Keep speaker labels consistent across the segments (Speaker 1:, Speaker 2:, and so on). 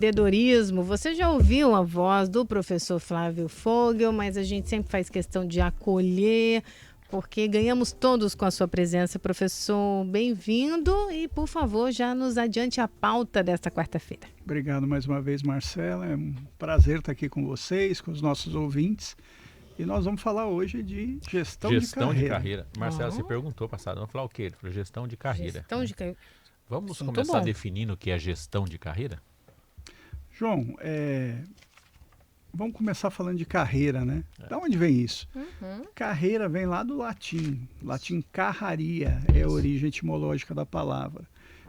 Speaker 1: Empreendedorismo. Você já ouviu a voz do professor Flávio Fogel, mas a gente sempre faz questão de acolher, porque ganhamos todos com a sua presença. Professor, bem-vindo e, por favor, já nos adiante a pauta desta quarta-feira.
Speaker 2: Obrigado mais uma vez, Marcela. É um prazer estar aqui com vocês, com os nossos ouvintes. E nós vamos falar hoje de gestão de carreira.
Speaker 3: Marcela, você perguntou passado, vamos falar o quê? Ele falou gestão de carreira.
Speaker 1: Gestão de carreira.
Speaker 3: Vamos começar definindo o que é gestão de carreira?
Speaker 2: João, vamos começar falando de carreira, né? Da onde vem isso? Carreira vem lá do latim carraria, é a origem etimológica da palavra.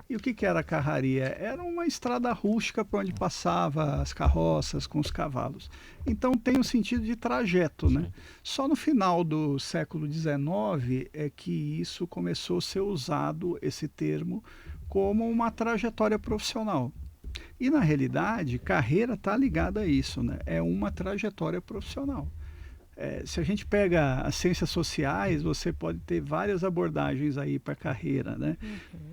Speaker 2: E o que era a carraria? Era uma estrada rústica por onde passava as carroças com os cavalos. Então tem o sentido de trajeto, né? Só no final do século XIX é que isso começou a ser usado, esse termo, como uma trajetória profissional. E na realidade, carreira está ligada a isso, né? É uma trajetória profissional. Se a gente pega as ciências sociais, você pode ter várias abordagens aí para a carreira, né?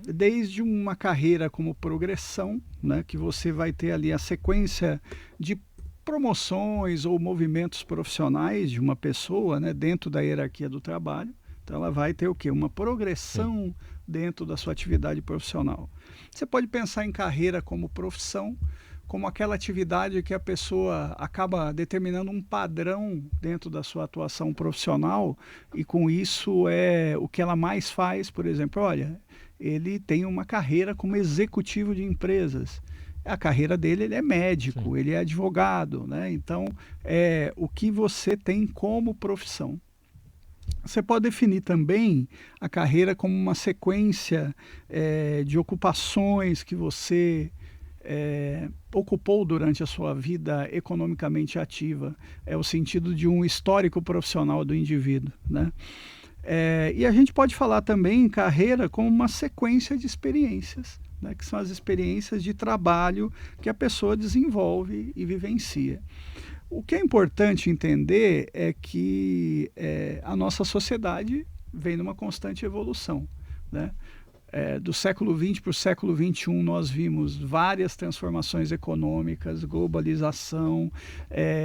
Speaker 2: Desde uma carreira como progressão, né? Que você vai ter ali a sequência de promoções ou movimentos profissionais de uma pessoa, né? Dentro da hierarquia do trabalho. Então ela vai ter o quê? Uma progressão dentro da sua atividade profissional. Você pode pensar em carreira como profissão, como aquela atividade que a pessoa acaba determinando um padrão dentro da sua atuação profissional e com isso é o que ela mais faz. Por exemplo, olha, ele tem uma carreira como executivo de empresas. A carreira dele, ele é médico, ele é advogado, né? Então, é o que você tem como profissão. Você pode definir também a carreira como uma sequência de ocupações que você ocupou durante a sua vida economicamente ativa. É o sentido de um histórico profissional do indivíduo, né? E a gente pode falar também em carreira como uma sequência de experiências, né? Que são as experiências de trabalho que a pessoa desenvolve e vivencia. O que é importante entender é que a nossa sociedade vem numa constante evolução, né? Do século XX para o século XXI nós vimos várias transformações econômicas, globalização,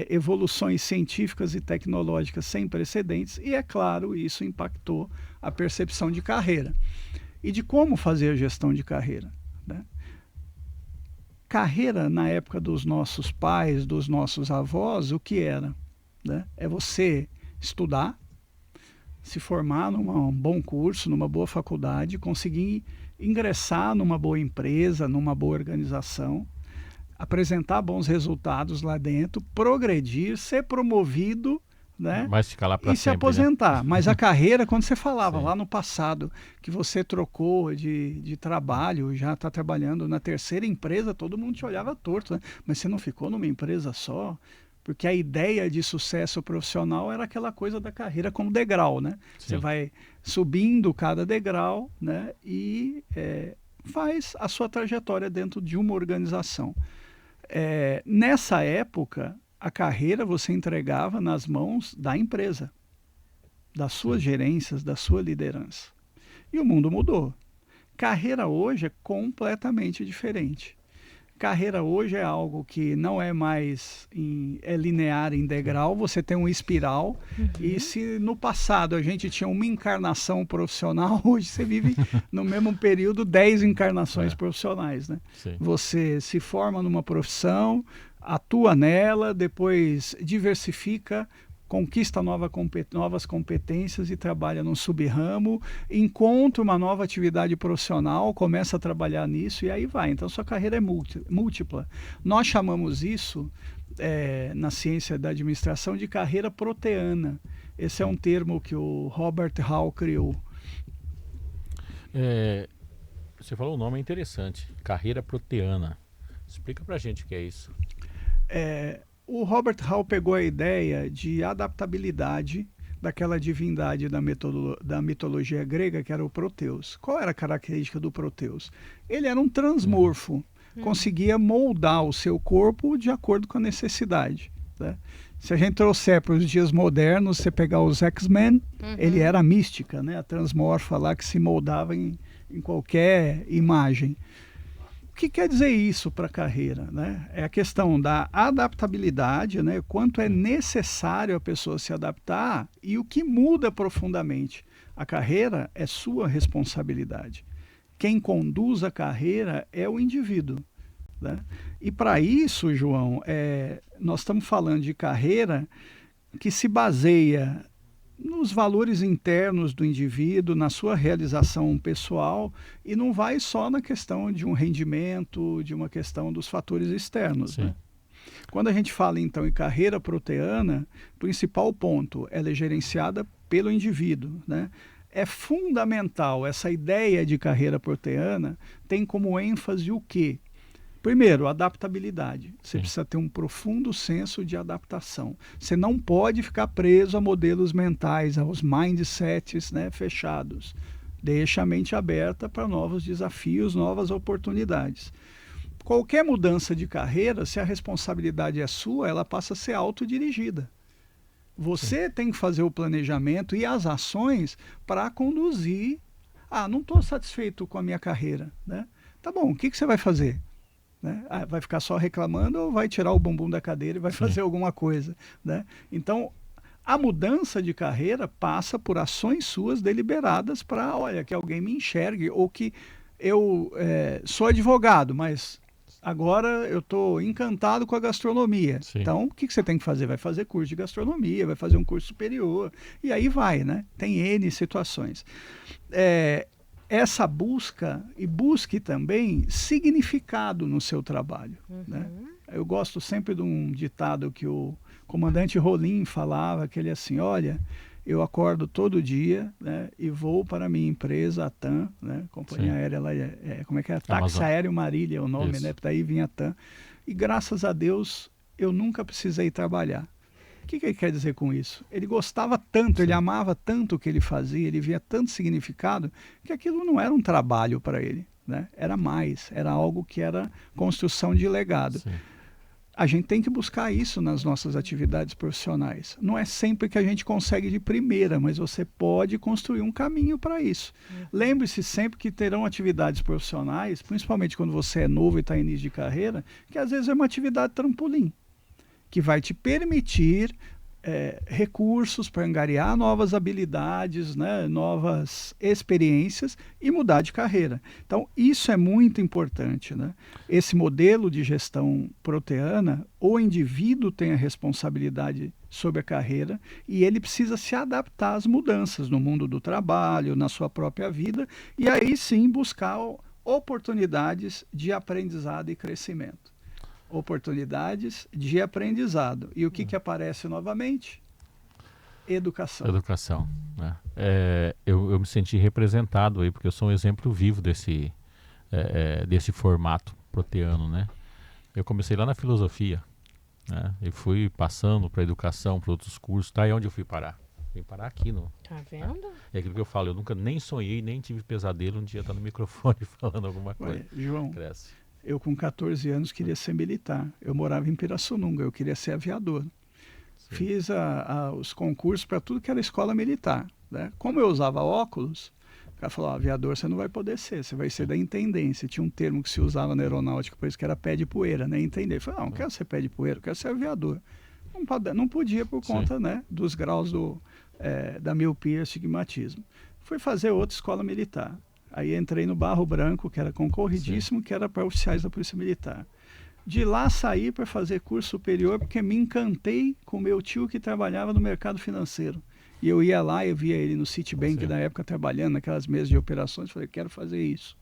Speaker 2: evoluções científicas e tecnológicas sem precedentes e, é claro, isso impactou a percepção de carreira e de como fazer a gestão de carreira, né? Carreira, na época dos nossos pais, dos nossos avós, o que era, né? É você estudar, se formar num bom curso, numa boa faculdade, conseguir ingressar numa boa empresa, numa boa organização, apresentar bons resultados lá dentro, progredir, ser promovido, né?
Speaker 3: Mas ficar lá para
Speaker 2: e
Speaker 3: sempre,
Speaker 2: se aposentar.
Speaker 3: né?
Speaker 2: Mas a carreira, quando você falava lá no passado que você trocou de trabalho, já está trabalhando na terceira empresa, todo mundo te olhava torto, né? Mas você não ficou numa empresa só? Porque a ideia de sucesso profissional era aquela coisa da carreira como degrau, né? Você vai subindo cada degrau, né? E faz a sua trajetória dentro de uma organização. Nessa época, a carreira você entregava nas mãos da empresa, das suas gerências, da sua liderança. E o mundo mudou. Carreira hoje é completamente diferente. Carreira hoje é algo que não é mais linear em degrau, você tem um espiral, e se no passado a gente tinha uma encarnação profissional, hoje você vive no mesmo período 10 encarnações profissionais, né? Você se forma numa profissão, atua nela, depois diversifica, conquista novas competências e trabalha num sub-ramo, encontra uma nova atividade profissional, começa a trabalhar nisso e aí vai. Então, sua carreira é múltipla. Nós chamamos isso, na ciência da administração, de carreira proteana. Esse é um termo que o Robert Hall criou.
Speaker 3: Você falou um nome interessante, carreira proteana. Explica pra gente o que é isso.
Speaker 2: O Robert Hall pegou a ideia de adaptabilidade daquela divindade da mitologia grega, que era o Proteus. Qual era a característica do Proteus? Ele era um transmorfo, conseguia moldar o seu corpo de acordo com a necessidade, né? Se a gente trouxer para os dias modernos, você pegar os X-Men, ele era a mística, né? A transmorfa lá que se moldava em qualquer imagem. O que quer dizer isso para a carreira, né? É a questão da adaptabilidade, né? Quanto é necessário a pessoa se adaptar e o que muda profundamente. A carreira é sua responsabilidade. Quem conduz a carreira é o indivíduo, né? E para isso, João, nós estamos falando de carreira que se baseia nos valores internos do indivíduo, na sua realização pessoal, e não vai só na questão de um rendimento, de uma questão dos fatores externos, né? Quando a gente fala, então, em carreira proteana, o principal ponto, ela é gerenciada pelo indivíduo, né? É fundamental, essa ideia de carreira proteana tem como ênfase o quê? Primeiro, adaptabilidade. Você precisa ter um profundo senso de adaptação. Você não pode ficar preso a modelos mentais, aos mindsets, né, fechados. Deixa a mente aberta para novos desafios, novas oportunidades. Qualquer mudança de carreira, se a responsabilidade é sua, ela passa a ser autodirigida. Você tem que fazer o planejamento e as ações para conduzir. Não estou satisfeito com a minha carreira, né? Tá bom, o que você vai fazer? Né? Vai ficar só reclamando ou vai tirar o bumbum da cadeira e vai fazer alguma coisa, né? Então, a mudança de carreira passa por ações suas deliberadas para, olha, que alguém me enxergue, ou que eu sou advogado, mas agora eu estou encantado com a gastronomia. Sim. Então, o que você tem que fazer? Vai fazer curso de gastronomia, vai fazer um curso superior, e aí vai, né? Tem N situações. Essa busca, e busque também significado no seu trabalho, né? Eu gosto sempre de um ditado que o comandante Rolim falava, que ele assim, olha, eu acordo todo dia, né, e vou para a minha empresa, a TAM, né, companhia aérea, lá como é que é? Táxi Aéreo Marília é o nome, né? Daí vinha a TAM. E graças a Deus eu nunca precisei trabalhar. O que ele quer dizer com isso? Ele gostava tanto, ele amava tanto o que ele fazia, ele via tanto significado, que aquilo não era um trabalho para ele, né? Era mais, era algo que era construção de legado. Sim. A gente tem que buscar isso nas nossas atividades profissionais. Não é sempre que a gente consegue de primeira, mas você pode construir um caminho para isso. Lembre-se sempre que terão atividades profissionais, principalmente quando você é novo e está em início de carreira, que às vezes é uma atividade trampolim, que vai te permitir recursos para angariar novas habilidades, né, novas experiências e mudar de carreira. Então, isso é muito importante, né? Esse modelo de gestão proteana, o indivíduo tem a responsabilidade sobre a carreira e ele precisa se adaptar às mudanças no mundo do trabalho, na sua própria vida, e aí sim buscar oportunidades de aprendizado e crescimento. Oportunidades de aprendizado. E o que aparece novamente? Educação.
Speaker 3: Educação, né? Eu me senti representado aí, porque eu sou um exemplo vivo desse formato proteano, né? Eu comecei lá na filosofia, né? E fui passando para a educação, para outros cursos. Tá aí onde eu fui parar. Vim parar aqui no...
Speaker 1: Tá vendo?
Speaker 3: É aquilo que eu falo, eu nunca nem sonhei, nem tive pesadelo um dia estar no microfone falando alguma coisa.
Speaker 2: Olha, João,
Speaker 3: cresce.
Speaker 2: Eu com 14 anos queria ser militar. Eu morava em Pirassununga, eu queria ser aviador. Sim. Fiz os concursos para tudo que era escola militar, né? Como eu usava óculos, o cara falou, aviador você não vai poder ser, você vai ser da intendência. Tinha um termo que se usava na aeronáutica, por isso que era pé de poeira, né? Entender. Eu falei, não quero ser pé de poeira, eu quero ser aviador. Não podia por conta, né, dos graus da miopia e astigmatismo. Fui fazer outra escola militar. Aí entrei no Barro Branco, que era concorridíssimo, que era para oficiais da Polícia Militar. De lá saí para fazer curso superior, porque me encantei com meu tio que trabalhava no mercado financeiro. E eu ia lá, eu via ele no Citibank da época trabalhando naquelas mesas de operações, falei, quero fazer isso.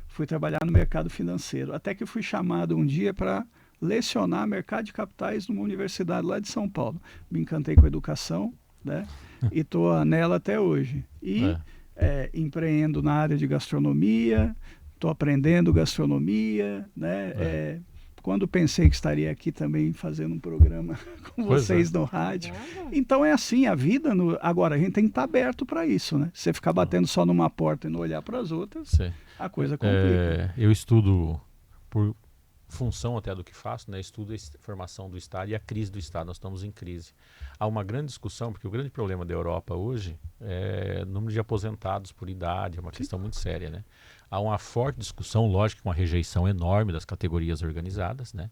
Speaker 2: Fui trabalhar no mercado financeiro, até que fui chamado um dia para lecionar mercado de capitais numa universidade lá de São Paulo. Me encantei com a educação, né? E estou nela até hoje. E empreendo na área de gastronomia, estou aprendendo gastronomia, né? Quando pensei que estaria aqui também fazendo um programa com vocês no rádio. Então é assim, a vida... Agora, a gente tem que estar aberto para isso, né? Se você ficar batendo só numa porta e não olhar para as outras, a coisa complica.
Speaker 3: Eu estudo por função até do que faço, né? Estudo a formação do Estado e a crise do Estado. Nós estamos em crise. Há uma grande discussão, porque o grande problema da Europa hoje é o número de aposentados por idade, é uma questão muito séria, né? há uma forte discussão, lógico, uma rejeição enorme das categorias organizadas, né?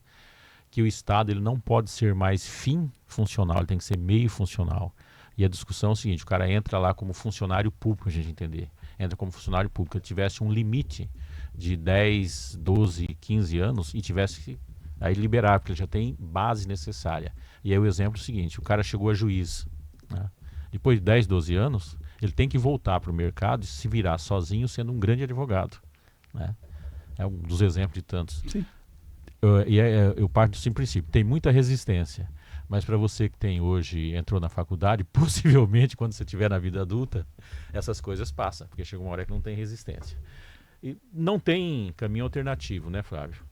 Speaker 3: Que o Estado ele não pode ser mais fim funcional, ele tem que ser meio funcional. E a discussão é o seguinte, o cara entra lá como funcionário público, a gente entender. Entra como funcionário público, ele tivesse um limite de 10, 12, 15 anos e tivesse que aí liberar, porque ele já tem base necessária. E aí o exemplo é o seguinte, o cara chegou a juiz, né? Depois de 10, 12 anos, ele tem que voltar para o mercado e se virar sozinho sendo um grande advogado, né? É um dos exemplos de tantos.
Speaker 2: Sim.
Speaker 3: Eu parto desse princípio, tem muita resistência. Mas para você que tem hoje, entrou na faculdade, possivelmente quando você estiver na vida adulta, essas coisas passam, porque chega uma hora que não tem resistência. E não tem caminho alternativo, né, Flávio?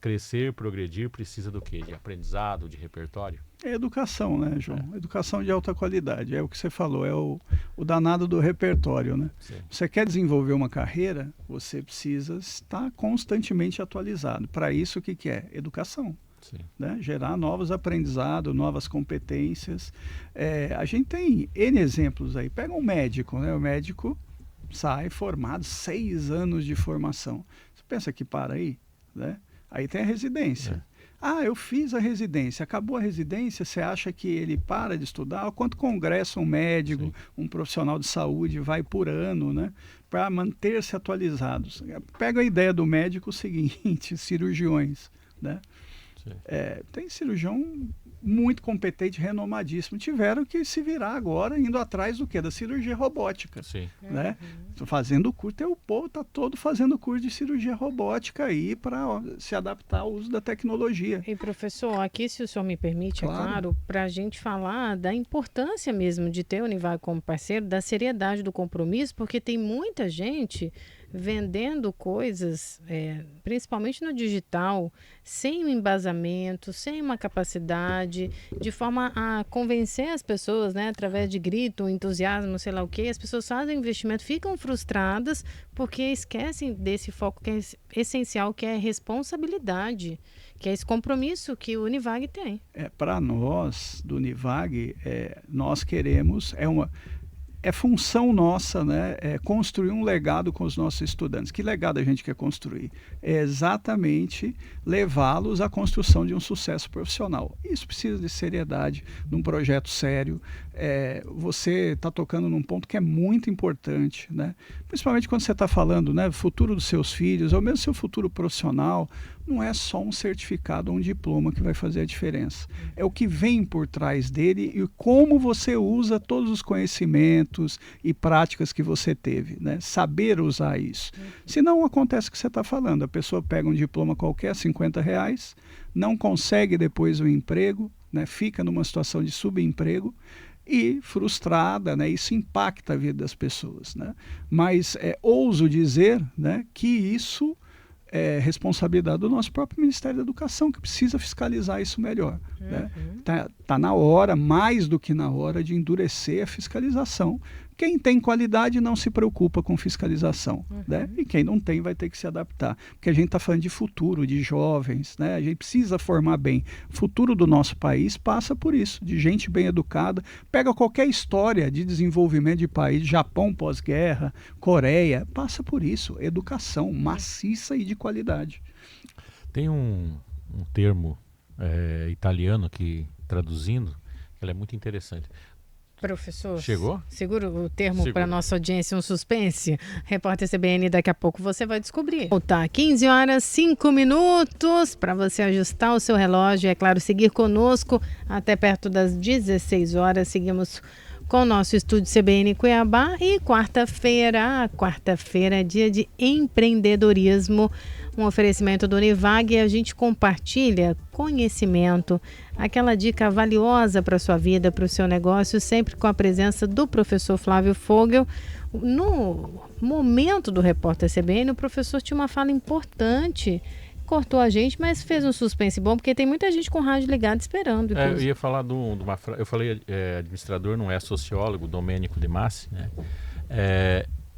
Speaker 3: Crescer, progredir, precisa do quê? De aprendizado, de repertório?
Speaker 2: É educação, né, João? Educação de alta qualidade. É o que você falou, é o danado do repertório, né?
Speaker 3: Sim.
Speaker 2: Você quer desenvolver uma carreira, você precisa estar constantemente atualizado. Para isso, o que é? Educação.
Speaker 3: Sim.
Speaker 2: Né? Gerar novos aprendizados, novas competências. A gente tem N exemplos aí. Pega um médico, né? O médico sai formado, 6 anos de formação. Você pensa que para aí? Né? Aí tem a residência. Eu fiz a residência. Acabou a residência, você acha que ele para de estudar? Quanto congresso um médico,
Speaker 3: Sim.
Speaker 2: um profissional de saúde vai por ano, né? Para manter-se atualizados. Pega a ideia do médico seguinte, cirurgiões, né? Tem cirurgião muito competente, renomadíssimo. Tiveram que se virar agora, indo atrás do quê? Da cirurgia robótica.
Speaker 3: Sim.
Speaker 2: Né? Fazendo o curso, o povo está todo fazendo curso de cirurgia robótica aí para se adaptar ao uso da tecnologia.
Speaker 1: E professor, aqui, se o senhor me permite,
Speaker 2: Claro.
Speaker 1: é claro, para a gente falar da importância mesmo de ter a Univag como parceiro, da seriedade do compromisso, porque tem muita gente vendendo coisas, principalmente no digital, sem um embasamento, sem uma capacidade, de forma a convencer as pessoas, né, através de grito, entusiasmo, sei lá o quê. As pessoas fazem investimento, ficam frustradas porque esquecem desse foco que é essencial, que é a responsabilidade, que é esse compromisso que o Univag tem.
Speaker 2: Para nós, do Univag, nós queremos, é função nossa, né, construir um legado com os nossos estudantes. Que legado a gente quer construir? É exatamente levá-los à construção de um sucesso profissional. Isso precisa de seriedade, num projeto sério. Você está tocando num ponto que é muito importante, né? Principalmente quando você está falando, né, do futuro dos seus filhos, ou mesmo seu futuro profissional. Não é só um certificado ou um diploma que vai fazer a diferença. É o que vem por trás dele e como você usa todos os conhecimentos e práticas que você teve, né? Saber usar isso. Senão acontece o que você está falando. A pessoa pega um diploma qualquer, R$50, não consegue depois um emprego, né? Fica numa situação de subemprego e frustrada, né? Isso impacta a vida das pessoas, né? Mas ouso dizer, né, que isso é responsabilidade do nosso próprio Ministério da Educação, que precisa fiscalizar isso melhor. Né? Tá na hora, mais do que na hora, de endurecer a fiscalização. Quem tem qualidade não se preocupa com fiscalização, né? E quem não tem vai ter que se adaptar. Porque a gente está falando de futuro, de jovens, né? A gente precisa formar bem. O futuro do nosso país passa por isso, de gente bem educada. Pega qualquer história de desenvolvimento de país, Japão pós-guerra, Coreia, passa por isso. Educação maciça e de qualidade.
Speaker 3: Tem um termo italiano que, traduzindo, ele é muito interessante.
Speaker 1: Professor,
Speaker 3: chegou?
Speaker 1: Segura o termo para nossa audiência, um suspense. Repórter CBN, daqui a pouco você vai descobrir. Tá, 15 horas, 5 minutos, para você ajustar o seu relógio. É claro, seguir conosco até perto das 16 horas. Seguimos com o nosso estúdio CBN Cuiabá. E quarta-feira é dia de empreendedorismo. Um oferecimento do Univag, e a gente compartilha conhecimento, aquela dica valiosa para a sua vida, para o seu negócio, sempre com a presença do professor Flávio Fogel. No momento do Repórter CBN, o professor tinha uma fala importante, cortou a gente, mas fez um suspense bom, porque tem muita gente com o rádio ligado esperando.
Speaker 3: Eu ia falar de uma frase, eu falei, administrador não é sociólogo, Domênico De Masi, né?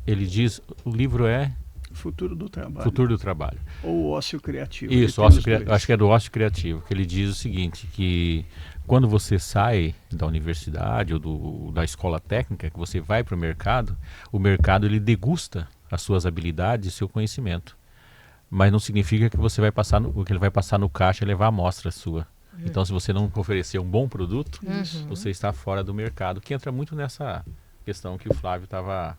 Speaker 3: Ele diz, o livro é...
Speaker 2: Futuro do Trabalho.
Speaker 3: Futuro do Trabalho.
Speaker 2: Ou Ócio Criativo.
Speaker 3: Isso, acho que é do Ócio Criativo, que ele diz o seguinte, que quando você sai da universidade ou da escola técnica, que você vai para o mercado ele degusta as suas habilidades e seu conhecimento. Mas não significa que você vai passar que ele vai passar no caixa e levar a amostra sua. Então, se você não oferecer um bom produto, você está fora do mercado, que entra muito nessa questão que o Flávio estava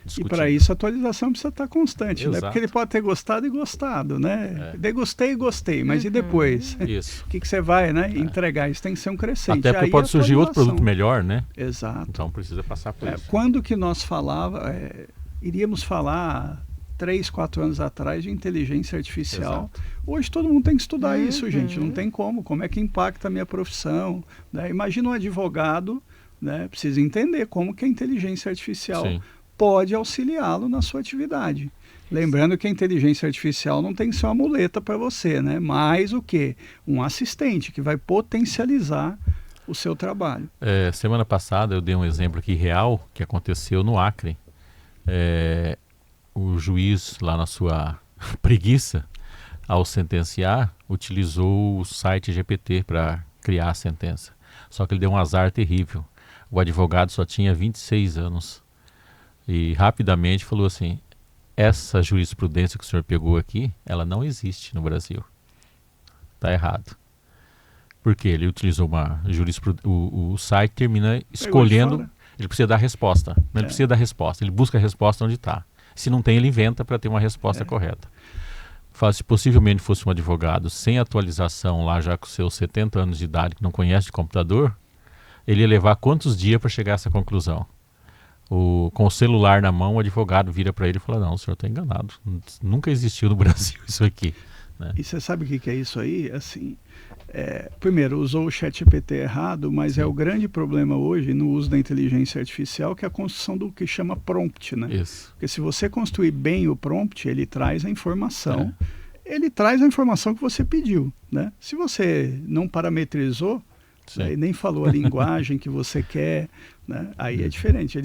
Speaker 3: discutindo.
Speaker 2: E para isso a atualização precisa estar constante, né?
Speaker 3: Exato.
Speaker 2: Porque ele pode ter gostado e gostado, né? Degustei e gostei, mas e depois?
Speaker 3: Isso.
Speaker 2: O que você vai, né, entregar? Isso tem que ser um crescente.
Speaker 3: Até porque
Speaker 2: Aí
Speaker 3: pode
Speaker 2: a
Speaker 3: surgir outro
Speaker 2: atualização.
Speaker 3: produto melhor, né?
Speaker 2: Exato.
Speaker 3: Então precisa passar por isso.
Speaker 2: Quando que nós iríamos falar 3, 4 anos atrás de inteligência artificial?
Speaker 3: Exato.
Speaker 2: Hoje todo mundo tem que estudar isso, gente. Não tem como é que impacta a minha profissão, né? Imagina um advogado, né, precisa entender como que a inteligência artificial pode auxiliá-lo na sua atividade. Lembrando que a inteligência artificial não tem que ser uma muleta para você, né? Mas o quê? Um assistente que vai potencializar o seu trabalho.
Speaker 3: Semana passada eu dei um exemplo aqui real que aconteceu no Acre. O juiz, lá na sua preguiça, ao sentenciar, utilizou o site GPT para criar a sentença. Só que ele deu um azar terrível. O advogado só tinha 26 anos. E rapidamente falou assim, essa jurisprudência que o senhor pegou aqui, ela não existe no Brasil. Está errado. Porque ele utilizou uma jurisprudência, o site termina escolhendo, ele precisa dar resposta. Não, ele precisa dar resposta, ele busca a resposta onde está. Se não tem, ele inventa para ter uma resposta correta. Se possivelmente fosse um advogado sem atualização lá já com seus 70 anos de idade, que não conhece de computador, ele ia levar quantos dias para chegar a essa conclusão? Com o celular na mão, o advogado vira para ele e fala, não, o senhor está enganado. Nunca existiu no Brasil isso aqui. Né?
Speaker 2: E você sabe o que é isso aí? Assim, primeiro, usou o ChatGPT errado, mas é o grande problema hoje no uso da inteligência artificial, que é a construção do que chama prompt, né?
Speaker 3: Isso.
Speaker 2: Porque se você construir bem o prompt, ele traz a informação. Ele traz a informação que você pediu, né? Se você não parametrizou, né, e nem falou a linguagem que você quer, né, aí é diferente.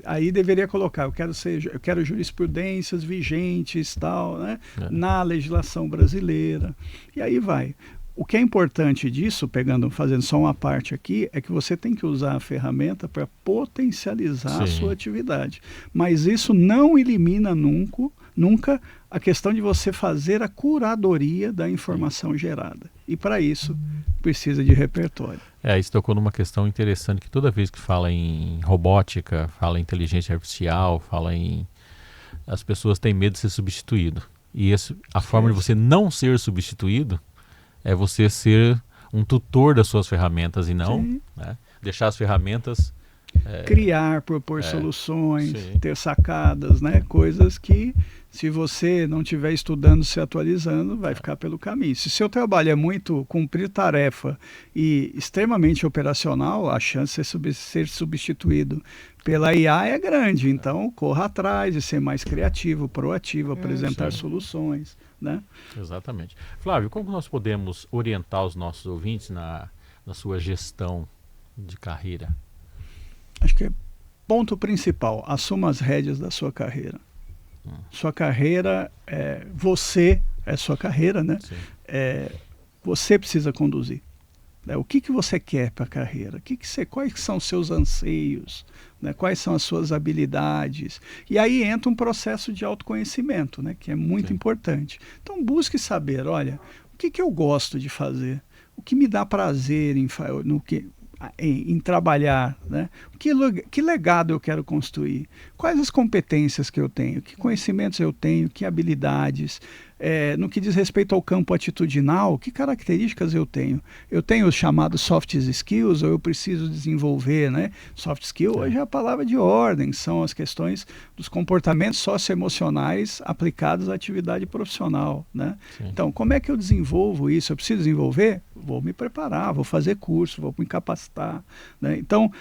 Speaker 2: Aí deveria colocar, eu quero jurisprudências vigentes, tal, né, na legislação brasileira. E aí vai. O que é importante disso, fazendo só uma parte aqui, é que você tem que usar a ferramenta para potencializar a sua atividade. Mas isso não elimina nunca a questão de você fazer a curadoria da informação gerada. E para isso, precisa de repertório.
Speaker 3: Isso tocou numa questão interessante, que toda vez que fala em robótica, fala em inteligência artificial, as pessoas têm medo de ser substituído. E a forma de você não ser substituído é você ser um tutor das suas ferramentas e não, né, deixar as ferramentas...
Speaker 2: criar, propor soluções, ter sacadas, né, coisas que, se você não estiver estudando, se atualizando, vai ficar pelo caminho. Se seu trabalho é muito cumprir tarefa e extremamente operacional, a chance de ser substituído pela IA é grande. Então, corra atrás de ser mais criativo, proativo, apresentar soluções, né?
Speaker 3: Exatamente. Flávio, como nós podemos orientar os nossos ouvintes na sua gestão de carreira?
Speaker 2: Acho que é ponto principal, assuma as rédeas da sua carreira. Sua carreira, você é sua carreira, né? Você precisa conduzir. O que você quer para a carreira? Quais são os seus anseios? Né? Quais são as suas habilidades? E aí entra um processo de autoconhecimento, né? Que é muito importante. Então busque saber, olha, o que eu gosto de fazer? O que me dá prazer em trabalhar, né? Que legado eu quero construir? Quais as competências que eu tenho? Que conhecimentos eu tenho? Que habilidades? No que diz respeito ao campo atitudinal, que características eu tenho? Eu tenho os chamados soft skills ou eu preciso desenvolver, né? Soft skill hoje é a palavra de ordem, são as questões dos comportamentos socioemocionais aplicados à atividade profissional, né? Então, como é que eu desenvolvo isso? Eu preciso desenvolver? Vou me preparar, vou fazer curso, vou me capacitar, né? Então,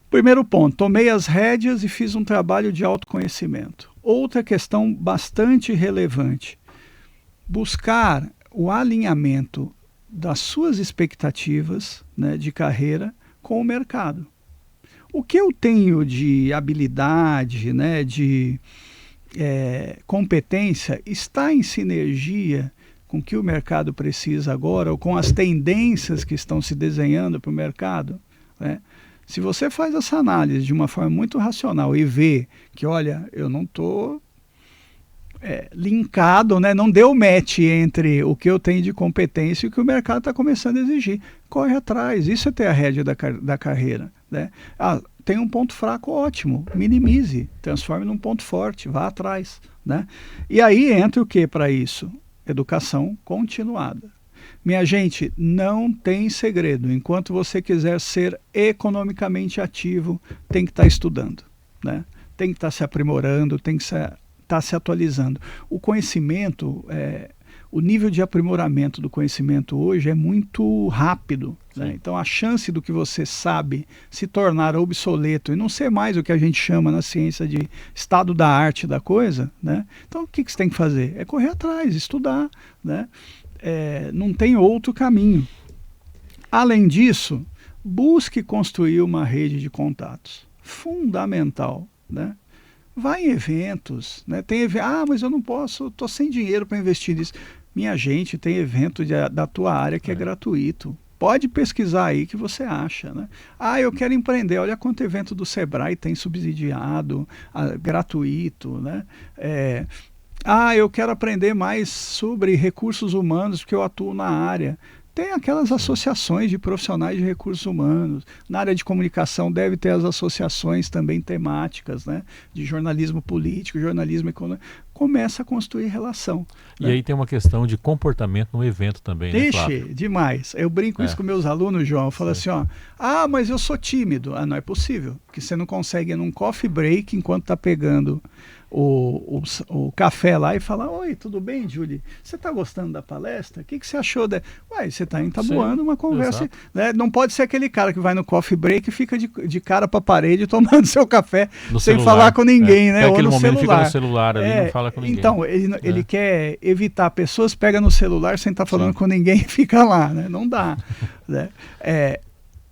Speaker 2: primeiro ponto, tomei as rédeas e fiz um trabalho de autoconhecimento. Outra questão bastante relevante, buscar o alinhamento das suas expectativas, né, de carreira com o mercado. O que eu tenho de habilidade, né, de competência, está em sinergia com o que o mercado precisa agora, ou com as tendências que estão se desenhando para o mercado, né? Se você faz essa análise de uma forma muito racional e vê que, olha, eu não estou linkado, né? Não deu match entre o que eu tenho de competência e o que o mercado está começando a exigir. Corre atrás, isso é ter a rédea da carreira, né? Tem um ponto fraco, ótimo, minimize, transforme num ponto forte, vá atrás, né? E aí entra o que para isso? Educação continuada. Minha gente, não tem segredo. Enquanto você quiser ser economicamente ativo, tem que estar estudando, né? Tem que estar se aprimorando, tem que estar se atualizando. O conhecimento, o nível de aprimoramento do conhecimento hoje é muito rápido, né? Então a chance do que você sabe se tornar obsoleto e não ser mais o que a gente chama na ciência de estado da arte da coisa, né? Então o que você tem que fazer? É correr atrás, estudar, né? Não tem outro caminho. Além disso, busque construir uma rede de contatos. Fundamental, né? Vai em eventos, né? Mas eu não posso, estou sem dinheiro para investir nisso. Minha gente, tem evento da tua área que é gratuito. Pode pesquisar aí que você acha, né? Eu quero empreender. Olha quanto evento do Sebrae tem subsidiado, gratuito, né? Eu quero aprender mais sobre recursos humanos porque eu atuo na área. Tem aquelas associações de profissionais de recursos humanos. Na área de comunicação deve ter as associações também temáticas, né? De jornalismo político, jornalismo econômico. Começa a construir relação.
Speaker 3: E aí tem uma questão de comportamento no evento também, né, Flávio?
Speaker 2: Demais. Eu brinco isso com meus alunos, João. Eu falo assim, mas eu sou tímido. Não é possível. Porque você não consegue ir num coffee break enquanto está pegando o café lá e falar: oi, tudo bem, Julie? Você está gostando da palestra? O que você achou? Você está entabuando uma conversa, né? Não pode ser aquele cara que vai no coffee break e fica de cara para a parede tomando seu café sem falar com ninguém, né?
Speaker 3: Ou no celular. Fica no celular ali, não fala com ninguém.
Speaker 2: Então, ele quer evitar pessoas, pega no celular sem estar falando com ninguém e fica lá, né? Não dá. Né?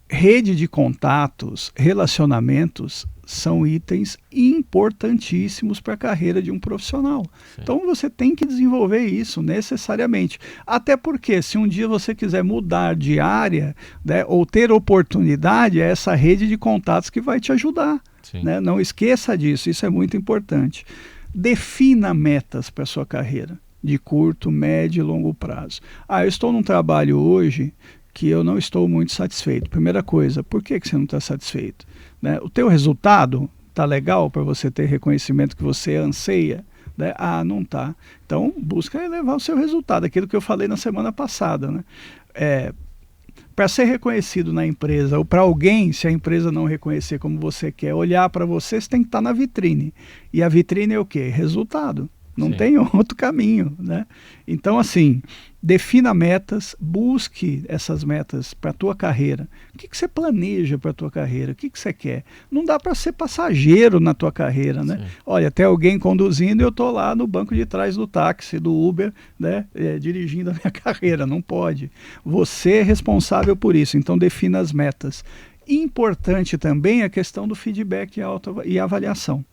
Speaker 2: Rede de contatos, relacionamentos são itens importantíssimos para a carreira de um profissional. Sim. Então você tem que desenvolver isso necessariamente. Até porque se um dia você quiser mudar de área, né, ou ter oportunidade, é essa rede de contatos que vai te ajudar. Né? Não esqueça disso, isso é muito importante. Defina metas para a sua carreira, de curto, médio e longo prazo. Eu estou num trabalho hoje que eu não estou muito satisfeito. Primeira coisa, por que você não está satisfeito? Né? O teu resultado está legal para você ter reconhecimento que você anseia? Né? Não está. Então, busca elevar o seu resultado, aquilo que eu falei na semana passada. Né? Para ser reconhecido na empresa, ou para alguém, se a empresa não reconhecer como você quer, olhar para você, você tem que estar na vitrine. E a vitrine é o quê? Resultado. Não tem outro caminho, né? Então, assim, defina metas, busque essas metas para a tua carreira. O que você planeja para a tua carreira? O que você quer? Não dá para ser passageiro na tua carreira, né? Sim. Olha, tem alguém conduzindo e eu estou lá no banco de trás do táxi, do Uber, né? Dirigindo a minha carreira. Não pode. Você é responsável por isso, então defina as metas. Importante também a questão do feedback e avaliação.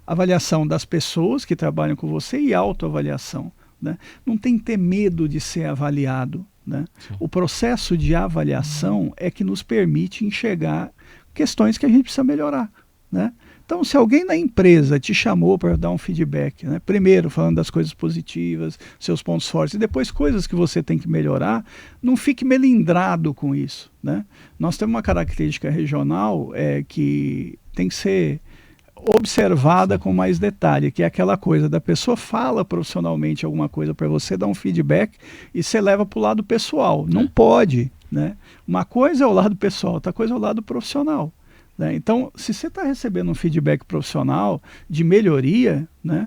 Speaker 2: Avaliação das pessoas que trabalham com você e autoavaliação. Né? Não tem que ter medo de ser avaliado. Né? O processo de avaliação é que nos permite enxergar questões que a gente precisa melhorar. Né? Então, se alguém na empresa te chamou para dar um feedback, né? Primeiro falando das coisas positivas, seus pontos fortes, e depois coisas que você tem que melhorar, não fique melindrado com isso. Né? Nós temos uma característica regional que tem que ser observada com mais detalhe, que é aquela coisa da pessoa fala profissionalmente alguma coisa para você, dá um feedback e você leva para o lado pessoal. Não pode, né? Uma coisa é o lado pessoal, outra coisa é o lado profissional. Né? Então, se você está recebendo um feedback profissional de melhoria, né,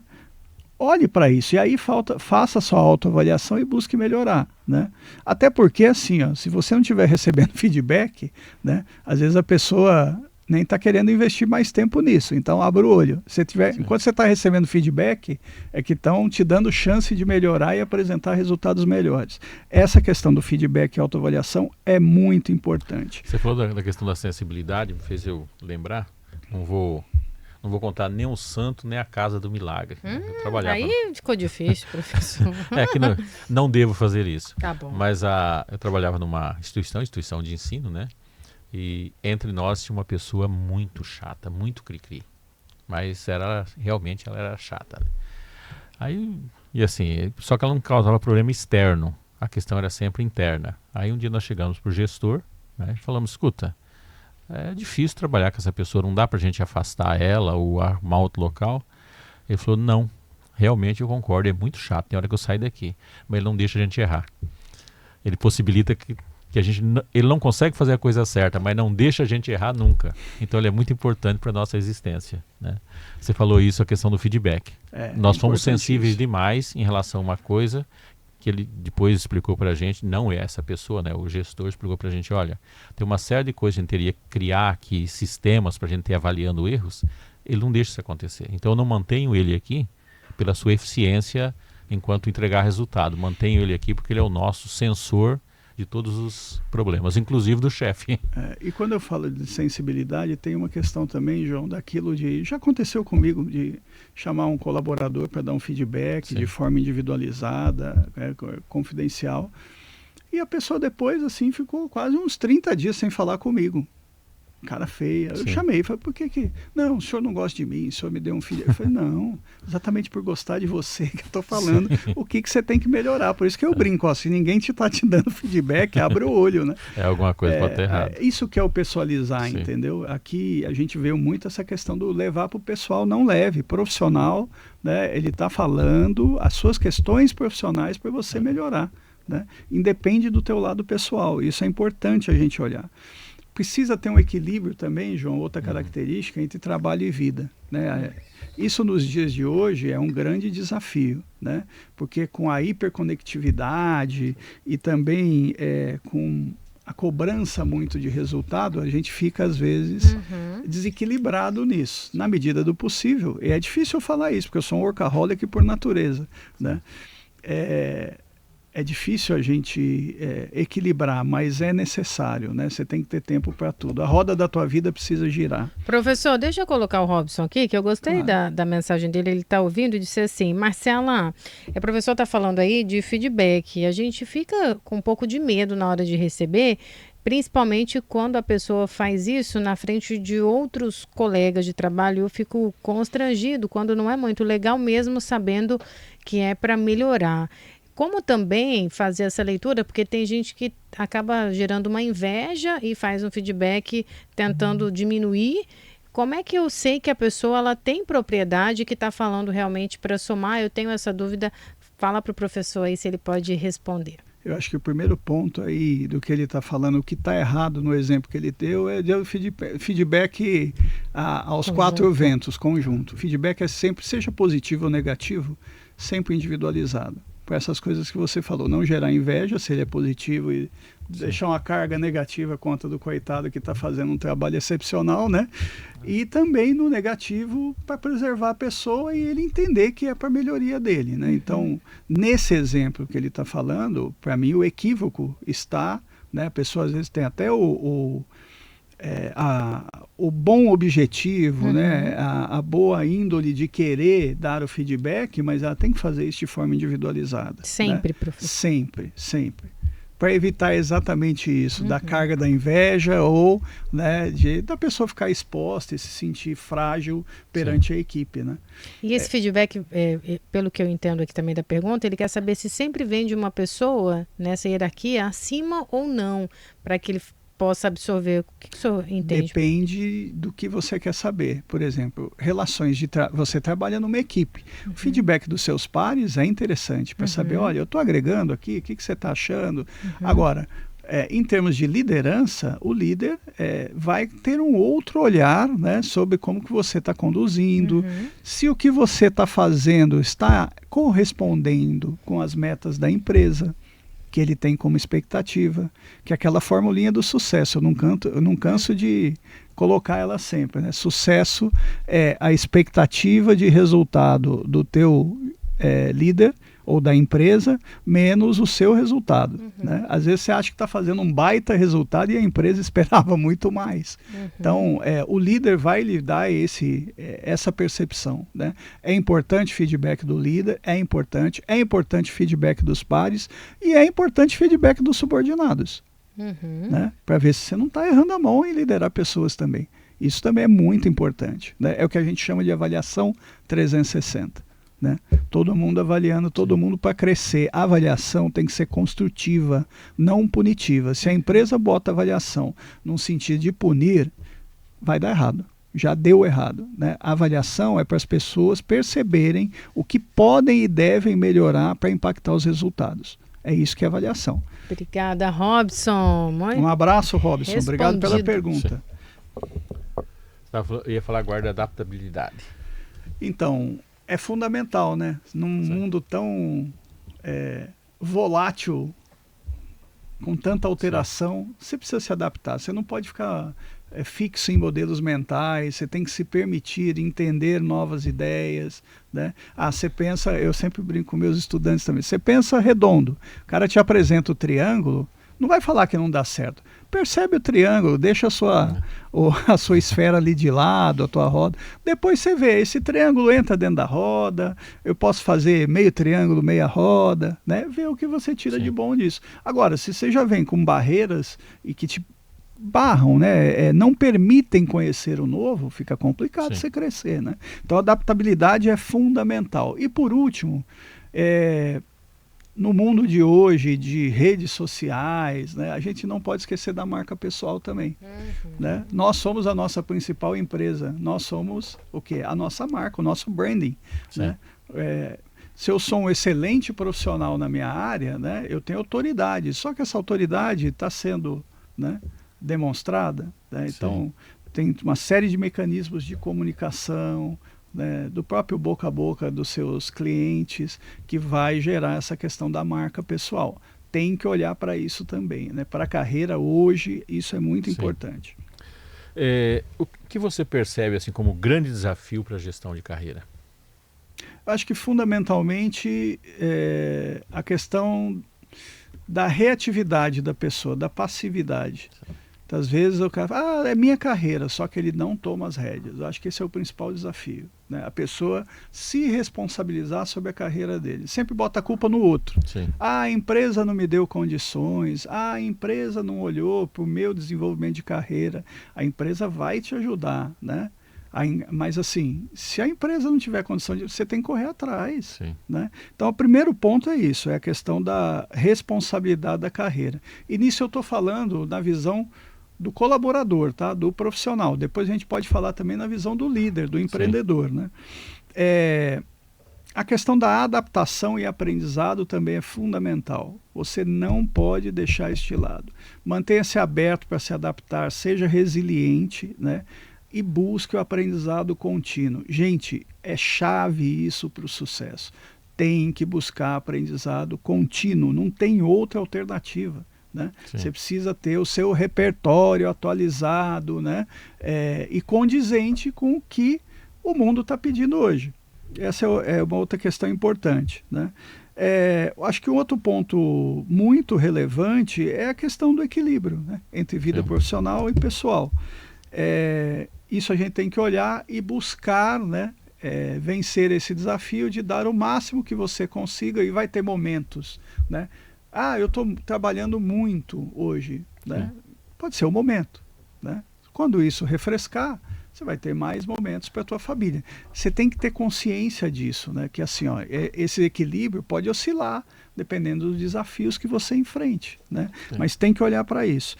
Speaker 2: olhe para isso e aí faça a sua autoavaliação e busque melhorar. Né? Até porque, assim, se você não estiver recebendo feedback, né, às vezes a pessoa nem está querendo investir mais tempo nisso. Então, abra o olho. Enquanto você está recebendo feedback, é que estão te dando chance de melhorar e apresentar resultados melhores. Essa questão do feedback e autoavaliação é muito importante.
Speaker 3: Você falou da questão da sensibilidade, me fez eu lembrar. Não vou contar nem o santo, nem a casa do milagre. Eu trabalhava...
Speaker 1: Aí ficou difícil, professor.
Speaker 3: Que não devo fazer isso.
Speaker 1: Tá bom.
Speaker 3: Mas eu trabalhava numa instituição de ensino, né? E entre nós tinha uma pessoa muito chata, muito cri-cri. Mas realmente ela era chata. Aí, e assim, só que ela não causava problema externo, a questão era sempre interna. Aí um dia nós chegamos para o gestor, né, e falamos, escuta, é difícil trabalhar com essa pessoa, não dá para a gente afastar ela ou arrumar outro local. Ele falou, não, realmente eu concordo, é muito chato, tem hora que eu saio daqui, mas ele não deixa a gente errar. Ele possibilita que a gente, ele não consegue fazer a coisa certa, mas não deixa a gente errar nunca. Então ele é muito importante para a nossa existência, né? Você falou isso, a questão do feedback. Nós fomos sensíveis demais em relação a uma coisa que ele depois explicou para a gente, não é essa pessoa, né? O gestor explicou para a gente, olha, tem uma série de coisas que a gente teria que criar aqui, sistemas para a gente ir avaliando erros, ele não deixa isso acontecer. Então eu não mantenho ele aqui pela sua eficiência enquanto entregar resultado, mantenho ele aqui porque ele é o nosso sensor de todos os problemas, inclusive do chefe.
Speaker 2: E quando eu falo de sensibilidade, tem uma questão também, João, daquilo de... Já aconteceu comigo de chamar um colaborador para dar um feedback de forma individualizada, confidencial, e a pessoa depois, assim, ficou quase uns 30 dias sem falar comigo. Cara feia. Eu chamei, falei, por que... Não, o senhor não gosta de mim, o senhor me deu um feedback. Eu falei, não, exatamente por gostar de você que eu estou falando, o que você tem que melhorar. Por isso que eu brinco, ó, se ninguém te dando feedback, abre o olho, né?
Speaker 3: Alguma coisa pode ter errado.
Speaker 2: Isso que é o pessoalizar, entendeu? Aqui a gente vê muito essa questão do levar para o pessoal, não leve. Profissional, né? Ele está falando as suas questões profissionais para você melhorar, né? Independe do teu lado pessoal. Isso é importante a gente olhar. Precisa ter um equilíbrio também, João, outra característica, entre trabalho e vida, né? Isso nos dias de hoje é um grande desafio, né? Porque com a hiperconectividade e também com a cobrança muito de resultado, a gente fica às vezes desequilibrado nisso, na medida do possível. E é difícil eu falar isso, porque eu sou um workaholic por natureza, né? É difícil a gente equilibrar, mas é necessário, né? Você tem que ter tempo para tudo. A roda da tua vida precisa girar.
Speaker 1: Professor, deixa eu colocar o Robson aqui, que eu gostei da mensagem dele. Ele está ouvindo e disse assim, Marcela, o professor está falando aí de feedback. A gente fica com um pouco de medo na hora de receber, principalmente quando a pessoa faz isso na frente de outros colegas de trabalho. Eu fico constrangido quando não é muito legal, mesmo sabendo que é para melhorar. Como também fazer essa leitura, porque tem gente que acaba gerando uma inveja e faz um feedback tentando diminuir. Como é que eu sei que a pessoa ela tem propriedade que está falando realmente para somar? Eu tenho essa dúvida. Fala para o professor aí se ele pode responder.
Speaker 2: Eu acho que o primeiro ponto aí do que ele está falando, o que está errado no exemplo que ele deu, é deu feedback aos quatro ventos, conjunto. Feedback é sempre, seja positivo ou negativo, sempre individualizado. Por essas coisas que você falou, não gerar inveja, se ele é positivo, e deixar uma carga negativa contra do coitado que está fazendo um trabalho excepcional, né? E também no negativo para preservar a pessoa e ele entender que é para a melhoria dele, né? Então, nesse exemplo que ele está falando, para mim o equívoco está, né? A pessoa às vezes tem até o bom objetivo, né? A boa índole de querer dar o feedback, mas ela tem que fazer isso de forma individualizada.
Speaker 1: Sempre,
Speaker 2: né?
Speaker 1: professor.
Speaker 2: Sempre, sempre. Para evitar exatamente isso, da carga da inveja ou, né, da pessoa ficar exposta e se sentir frágil perante a equipe, né?
Speaker 1: E esse feedback, pelo que eu entendo aqui também da pergunta, ele quer saber se sempre vem de uma pessoa nessa hierarquia acima ou não, para que ele possa absorver. O que o senhor entende?
Speaker 2: Depende do que você quer saber. Por exemplo, relações de você trabalha numa equipe. O feedback dos seus pares é interessante para saber, olha, eu estou agregando aqui, o que você está achando? Agora, em termos de liderança, o líder vai ter um outro olhar, né, sobre como que você está conduzindo, se o que você está fazendo está correspondendo com as metas da empresa que ele tem como expectativa, que é aquela formulinha do sucesso. Eu não canso de colocar ela sempre, né? Sucesso é a expectativa de resultado do teu líder ou da empresa, menos o seu resultado. Né? Às vezes você acha que está fazendo um baita resultado e a empresa esperava muito mais. Então, o líder vai lhe dar essa percepção. Né? É importante feedback do líder, é importante feedback dos pares e é importante feedback dos subordinados. Né? Para ver se você não está errando a mão em liderar pessoas também. Isso também é muito importante. Né? É o que a gente chama de avaliação 360. né? Todo mundo avaliando, todo mundo para crescer. A avaliação tem que ser construtiva, não punitiva. Se a empresa bota avaliação num sentido de punir, vai dar errado. Já deu errado, né? A avaliação é para as pessoas perceberem o que podem e devem melhorar para impactar os resultados. É isso que é avaliação.
Speaker 1: Obrigada, Robson.
Speaker 2: Um abraço, Robson.
Speaker 1: Respondido.
Speaker 2: Obrigado pela pergunta.
Speaker 3: Eu ia falar agora da adaptabilidade.
Speaker 2: Então, é fundamental, né? Num mundo tão volátil, com tanta alteração, você precisa se adaptar. Você não pode ficar fixo em modelos mentais, você tem que se permitir entender novas ideias, né? Você pensa, eu sempre brinco com meus estudantes também, você pensa redondo, o cara te apresenta o triângulo, não vai falar que não dá certo. Percebe o triângulo, deixa a sua esfera ali de lado, a tua roda. Depois você vê, esse triângulo entra dentro da roda, eu posso fazer meio triângulo, meia roda, né? Vê o que você tira de bom disso. Agora, se você já vem com barreiras e que te barram, né? Não permitem conhecer o novo, fica complicado você crescer, né? Então a adaptabilidade é fundamental. E por último, no mundo de hoje, de redes sociais, né, a gente não pode esquecer da marca pessoal também. Né? Nós somos a nossa principal empresa, nós somos o quê? A nossa marca, o nosso branding. Né? Se eu sou um excelente profissional na minha área, né, eu tenho autoridade, só que essa autoridade está sendo, né, demonstrada. Né? Então, tem uma série de mecanismos de comunicação, né, do próprio boca a boca dos seus clientes, que vai gerar essa questão da marca pessoal. Tem que olhar para isso também, né? Para a carreira hoje, isso é muito importante.
Speaker 3: O que você percebe assim como grande desafio para a gestão de carreira?
Speaker 2: Acho que fundamentalmente a questão da reatividade da pessoa, da passividade. Às vezes o cara fala, é minha carreira, só que ele não toma as rédeas. Eu acho que esse é o principal desafio, né? A pessoa se responsabilizar sobre a carreira dele. Sempre bota a culpa no outro. A empresa não me deu condições, a empresa não olhou para o meu desenvolvimento de carreira. A empresa vai te ajudar, né? Mas assim, se a empresa não tiver condição, você tem que correr atrás. Né? Então o primeiro ponto é isso, é a questão da responsabilidade da carreira. E nisso eu estou falando na visão do colaborador, tá? Do profissional. Depois a gente pode falar também na visão do líder, do empreendedor. Né? A questão da adaptação e aprendizado também é fundamental. Você não pode deixar este lado. Mantenha-se aberto para se adaptar, seja resiliente, né? E busque o aprendizado contínuo. Gente, é chave isso para o sucesso. Tem que buscar aprendizado contínuo, não tem outra alternativa. Né? Você precisa ter o seu repertório atualizado, né? E condizente com o que o mundo está pedindo hoje. Essa é uma outra questão importante. Né? Eu acho que um outro ponto muito relevante é a questão do equilíbrio, né? Entre vida profissional e pessoal. Isso a gente tem que olhar e buscar, né? Vencer esse desafio de dar o máximo que você consiga, e vai ter momentos, né? Eu estou trabalhando muito hoje, né? Pode ser o momento, né? Quando isso refrescar, você vai ter mais momentos para a tua família. Você tem que ter consciência disso, né? Que assim, esse equilíbrio pode oscilar dependendo dos desafios que você enfrente, né? Mas tem que olhar para isso.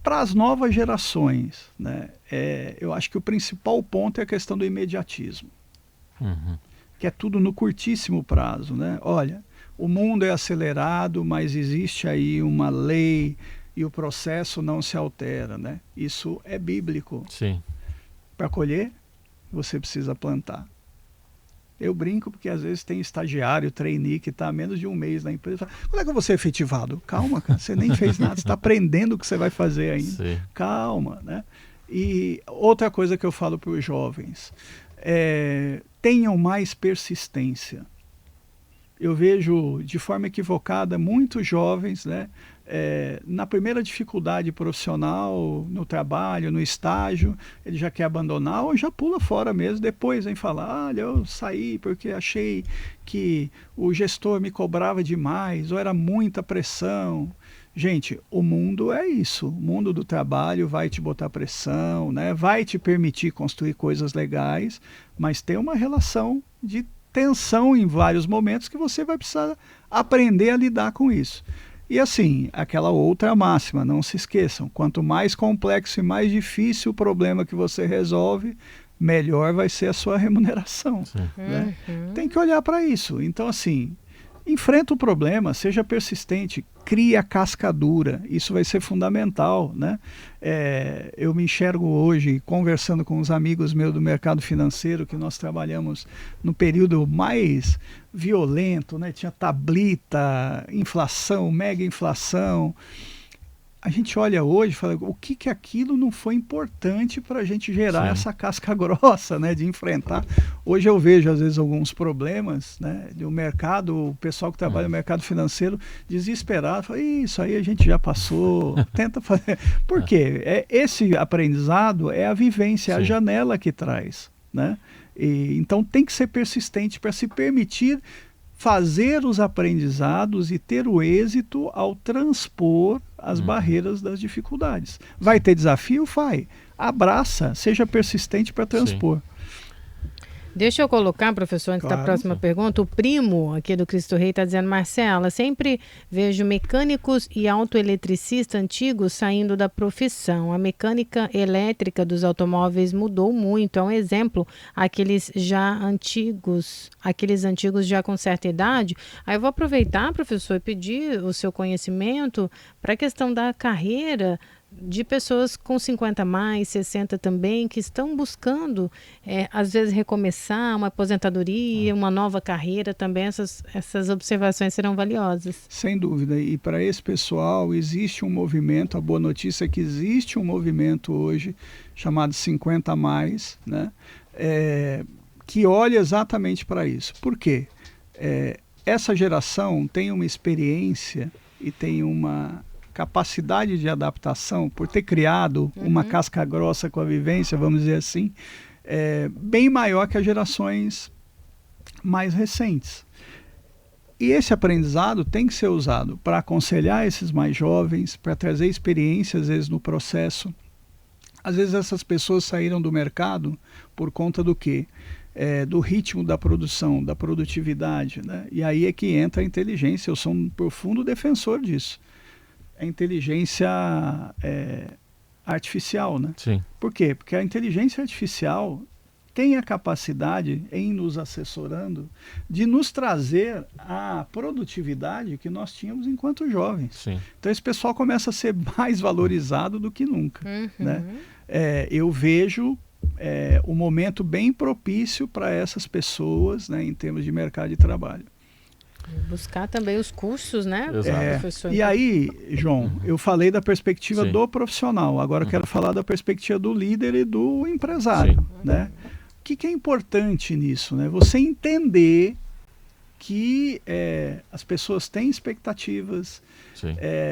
Speaker 2: Para as novas gerações, né, eu acho que o principal ponto é a questão do imediatismo, que é tudo no curtíssimo prazo. Né? Olha, o mundo é acelerado, mas existe aí uma lei e o processo não se altera. Né? Isso é bíblico. Para colher, você precisa plantar. Eu brinco porque às vezes tem estagiário, trainee, que está há menos de um mês na empresa. Quando é que eu vou ser efetivado? Calma, cara, você nem fez nada, você está aprendendo o que você vai fazer ainda. Calma, né? E outra coisa que eu falo para os jovens, tenham mais persistência. Eu vejo de forma equivocada muitos jovens, né, na primeira dificuldade profissional, no trabalho, no estágio, ele já quer abandonar ou já pula fora mesmo, depois vem falar, olha, eu saí porque achei que o gestor me cobrava demais, ou era muita pressão. Gente, o mundo é isso, o mundo do trabalho vai te botar pressão, né, vai te permitir construir coisas legais, mas tem uma relação de tensão em vários momentos que você vai precisar aprender a lidar com isso. E assim, aquela outra máxima, não se esqueçam, quanto mais complexo e mais difícil o problema que você resolve, melhor vai ser a sua remuneração. Né? Tem que olhar para isso. Então, assim, enfrenta o problema, seja persistente, crie a casca dura, isso vai ser fundamental. Né? Eu me enxergo hoje, conversando com os amigos meus do mercado financeiro, que nós trabalhamos no período mais violento, né? Tinha tablita, inflação, mega inflação. A gente olha hoje e fala, o que aquilo não foi importante para a gente gerar essa casca grossa, né, de enfrentar. Hoje eu vejo, às vezes, alguns problemas, né, do mercado, o pessoal que trabalha no mercado financeiro desesperado, fala, isso aí a gente já passou, tenta fazer. Por quê? Esse aprendizado é a vivência, é a janela que traz. Né? Então tem que ser persistente para se permitir fazer os aprendizados e ter o êxito ao transpor as barreiras das dificuldades. Vai ter desafio? Vai. Abraça, seja persistente para transpor.
Speaker 1: Deixa eu colocar, professor, antes da próxima pergunta, o primo aqui do Cristo Rei está dizendo, Marcela, sempre vejo mecânicos e autoeletricistas antigos saindo da profissão. A mecânica elétrica dos automóveis mudou muito. É um exemplo, aqueles antigos já com certa idade. Aí eu vou aproveitar, professor, e pedir o seu conhecimento para a questão da carreira de pessoas com 50 mais, 60 também, que estão buscando, às vezes, recomeçar uma aposentadoria, uma nova carreira também. Essas observações serão valiosas.
Speaker 2: Sem dúvida. E para esse pessoal existe um movimento, a boa notícia é que existe um movimento hoje chamado 50 mais, né? Que olha exatamente para isso. Por quê? Essa geração tem uma experiência e tem uma capacidade de adaptação, por ter criado uma casca grossa com a vivência, vamos dizer assim, bem maior que as gerações mais recentes. E esse aprendizado tem que ser usado para aconselhar esses mais jovens, para trazer experiência, às vezes, no processo. Às vezes essas pessoas saíram do mercado por conta do quê? Do ritmo da produção, da produtividade. Né? E aí é que entra a inteligência. Eu sou um profundo defensor disso. A inteligência artificial, né?
Speaker 3: Sim.
Speaker 2: Por quê? Porque a inteligência artificial tem a capacidade, em nos assessorando, de nos trazer a produtividade que nós tínhamos enquanto jovens.
Speaker 3: Sim.
Speaker 2: Então esse pessoal começa a ser mais valorizado do que nunca. Né? Eu vejo um momento bem propício para essas pessoas, né, em termos de mercado de trabalho.
Speaker 1: Buscar também os cursos, né?
Speaker 2: Professor? E aí, João, eu falei da perspectiva do profissional, agora eu quero falar da perspectiva do líder e do empresário. Né? O que é importante nisso? Né? Você entender que as pessoas têm expectativas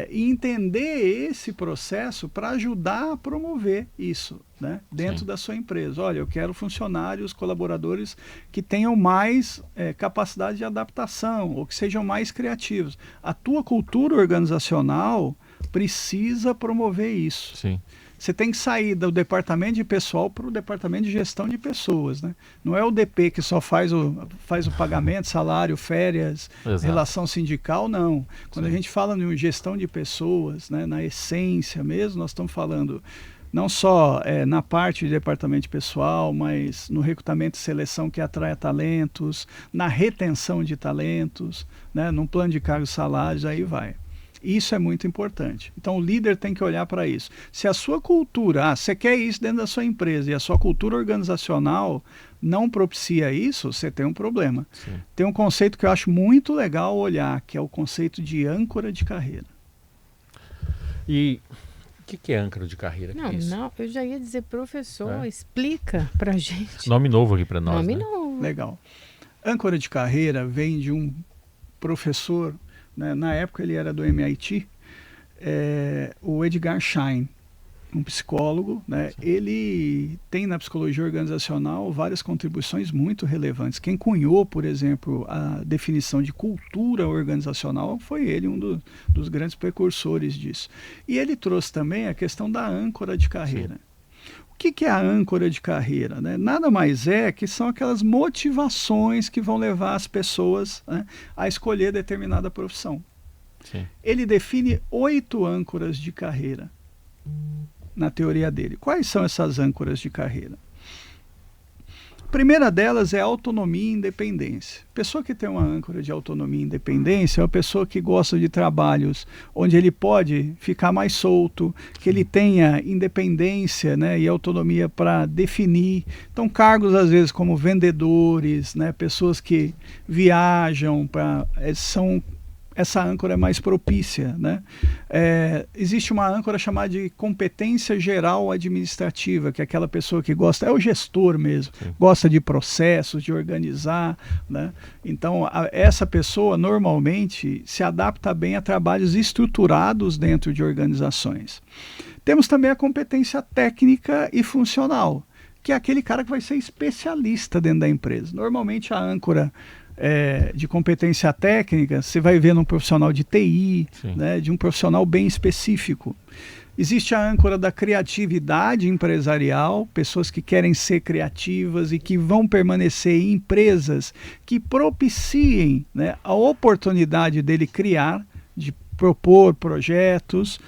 Speaker 2: e entender esse processo para ajudar a promover isso, né, dentro da sua empresa. Olha, eu quero funcionários, colaboradores que tenham mais capacidade de adaptação ou que sejam mais criativos. A tua cultura organizacional precisa promover isso.
Speaker 3: Sim.
Speaker 2: Você tem que sair do departamento de pessoal para o departamento de gestão de pessoas. Né? Não é o DP que só faz o pagamento, salário, férias, relação sindical, não. Quando a gente fala em gestão de pessoas, né, na essência mesmo, nós estamos falando não só na parte de departamento de pessoal, mas no recrutamento e seleção que atrai talentos, na retenção de talentos, né, num plano de cargos e salários, aí vai. Isso é muito importante. Então o líder tem que olhar para isso. Se a sua cultura, você quer isso dentro da sua empresa e a sua cultura organizacional não propicia isso, você tem um problema.
Speaker 3: Sim.
Speaker 2: Tem um conceito que eu acho muito legal olhar, que é o conceito de âncora de carreira.
Speaker 3: E o que é âncora de carreira?
Speaker 1: Não, eu já ia dizer, professor, explica pra gente.
Speaker 3: Nome novo aqui para nós.
Speaker 1: Nome
Speaker 3: né?
Speaker 1: novo.
Speaker 2: Legal. Âncora de carreira vem de um professor, né, na época ele era do MIT, o Edgar Schein, um psicólogo, né? Ele tem na psicologia organizacional várias contribuições muito relevantes. Quem cunhou, por exemplo, a definição de cultura organizacional foi ele, um dos grandes precursores disso. E ele trouxe também a questão da âncora de carreira. O que é a âncora de carreira, né? Nada mais é que são aquelas motivações que vão levar as pessoas, né, a escolher determinada profissão.
Speaker 3: Sim.
Speaker 2: Ele define 8 âncoras de carreira na teoria dele. Quais são essas âncoras de carreira? A primeira delas é autonomia e independência. Pessoa que tem uma âncora de autonomia e independência é uma pessoa que gosta de trabalhos onde ele pode ficar mais solto, que ele tenha independência, né, e autonomia para definir. Então, cargos às vezes como vendedores, né, pessoas que viajam, essa âncora é mais propícia, né? Existe uma âncora chamada de competência geral administrativa, que é aquela pessoa que gosta, é o gestor mesmo, gosta de processos, de organizar, né? Então, essa pessoa normalmente se adapta bem a trabalhos estruturados dentro de organizações. Temos também a competência técnica e funcional, que é aquele cara que vai ser especialista dentro da empresa. Normalmente a âncora de competência técnica, você vai ver num profissional de TI, né, de um profissional bem específico. Existe a âncora da criatividade empresarial, pessoas que querem ser criativas e que vão permanecer em empresas que propiciem, né, a oportunidade dele criar, de propor projetos.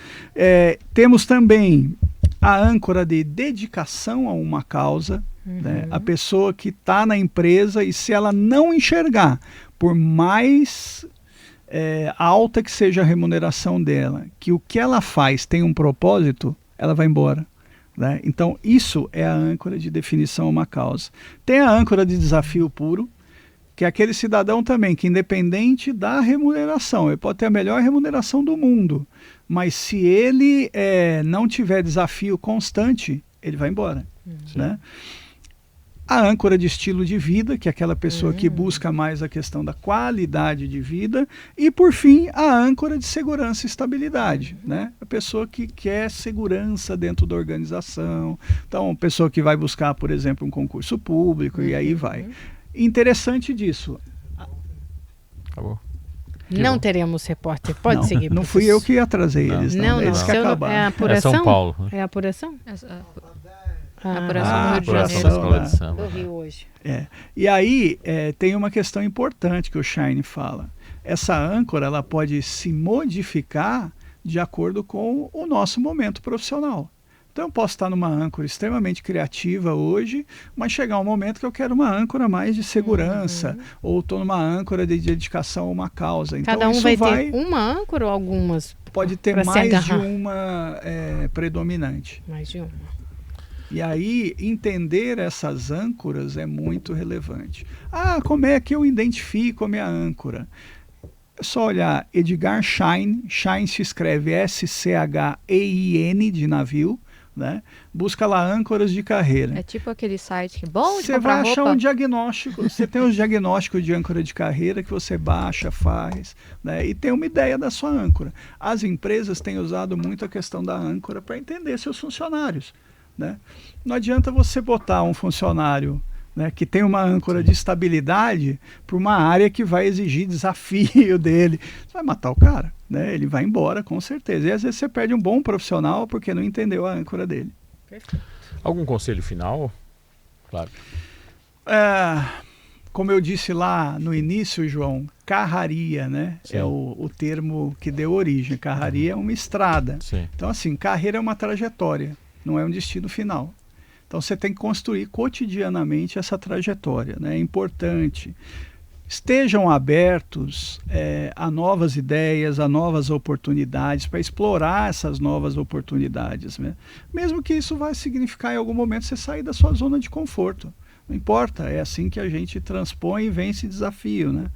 Speaker 2: Temos também a âncora de dedicação a uma causa, né? A pessoa que está na empresa e se ela não enxergar, por mais alta que seja a remuneração dela, que o que ela faz tem um propósito, ela vai embora, né? Então isso é a âncora de definição a uma causa. Tem a âncora de desafio puro, que é aquele cidadão também que, independente da remuneração, ele pode ter a melhor remuneração do mundo, mas se ele não tiver desafio constante, ele vai embora, né? A âncora de estilo de vida, que é aquela pessoa que busca mais a questão da qualidade de vida. E, por fim, a âncora de segurança e estabilidade, né? A pessoa que quer segurança dentro da organização. Então, a pessoa que vai buscar, por exemplo, um concurso público, e aí vai. Interessante disso.
Speaker 3: Acabou.
Speaker 1: Não teremos repórter. Pode seguir.
Speaker 2: Não fui eu que atrasei eles.
Speaker 1: Não.
Speaker 2: Eles que acabaram.
Speaker 1: É a apuração?
Speaker 3: É São Paulo.
Speaker 1: É a apuração?
Speaker 4: A apuração do Rio de Janeiro.
Speaker 1: Do Rio hoje.
Speaker 2: E aí tem uma questão importante que o Schein fala. Essa âncora ela pode se modificar de acordo com o nosso momento profissional. Então eu posso estar numa âncora extremamente criativa hoje, mas chegar um momento que eu quero uma âncora mais de segurança, ou estou numa âncora de dedicação a uma causa. Então,
Speaker 1: cada um
Speaker 2: isso
Speaker 1: vai ter uma âncora ou algumas?
Speaker 2: Pode ter mais de uma predominante.
Speaker 1: Mais de uma.
Speaker 2: E aí, entender essas âncoras é muito relevante. Como é que eu identifico a minha âncora? É só olhar Edgar Schein. Schein se escreve S-C-H-E-I-N de navio, né? Busca lá âncoras de carreira.
Speaker 4: É tipo aquele site que é bom de
Speaker 2: Você
Speaker 4: comprar
Speaker 2: vai achar
Speaker 4: roupa.
Speaker 2: um diagnóstico. Você tem os diagnósticos de âncora de carreira que você baixa, faz, né? E tem uma ideia da sua âncora. As empresas têm usado muito a questão da âncora para entender seus funcionários, né? Não adianta você botar um funcionário, né, que tem uma âncora de estabilidade para uma área que vai exigir desafio dele. Você vai matar o cara, né? Ele vai embora com certeza. E às vezes você perde um bom profissional porque não entendeu a âncora dele.
Speaker 1: Perfeito.
Speaker 3: Algum conselho final? Claro.
Speaker 2: Como eu disse lá no início, João, carraria, né?
Speaker 3: Sim.
Speaker 2: É o termo que deu origem. Carraria é uma estrada.
Speaker 3: Sim.
Speaker 2: Então, assim, carreira é uma trajetória, não é um destino final. Então você tem que construir cotidianamente essa trajetória, né? É importante. Estejam abertos a novas ideias, a novas oportunidades, para explorar essas novas oportunidades, né? Mesmo que isso vai significar em algum momento você sair da sua zona de conforto. Não importa, é assim que a gente transpõe e vence desafio, né?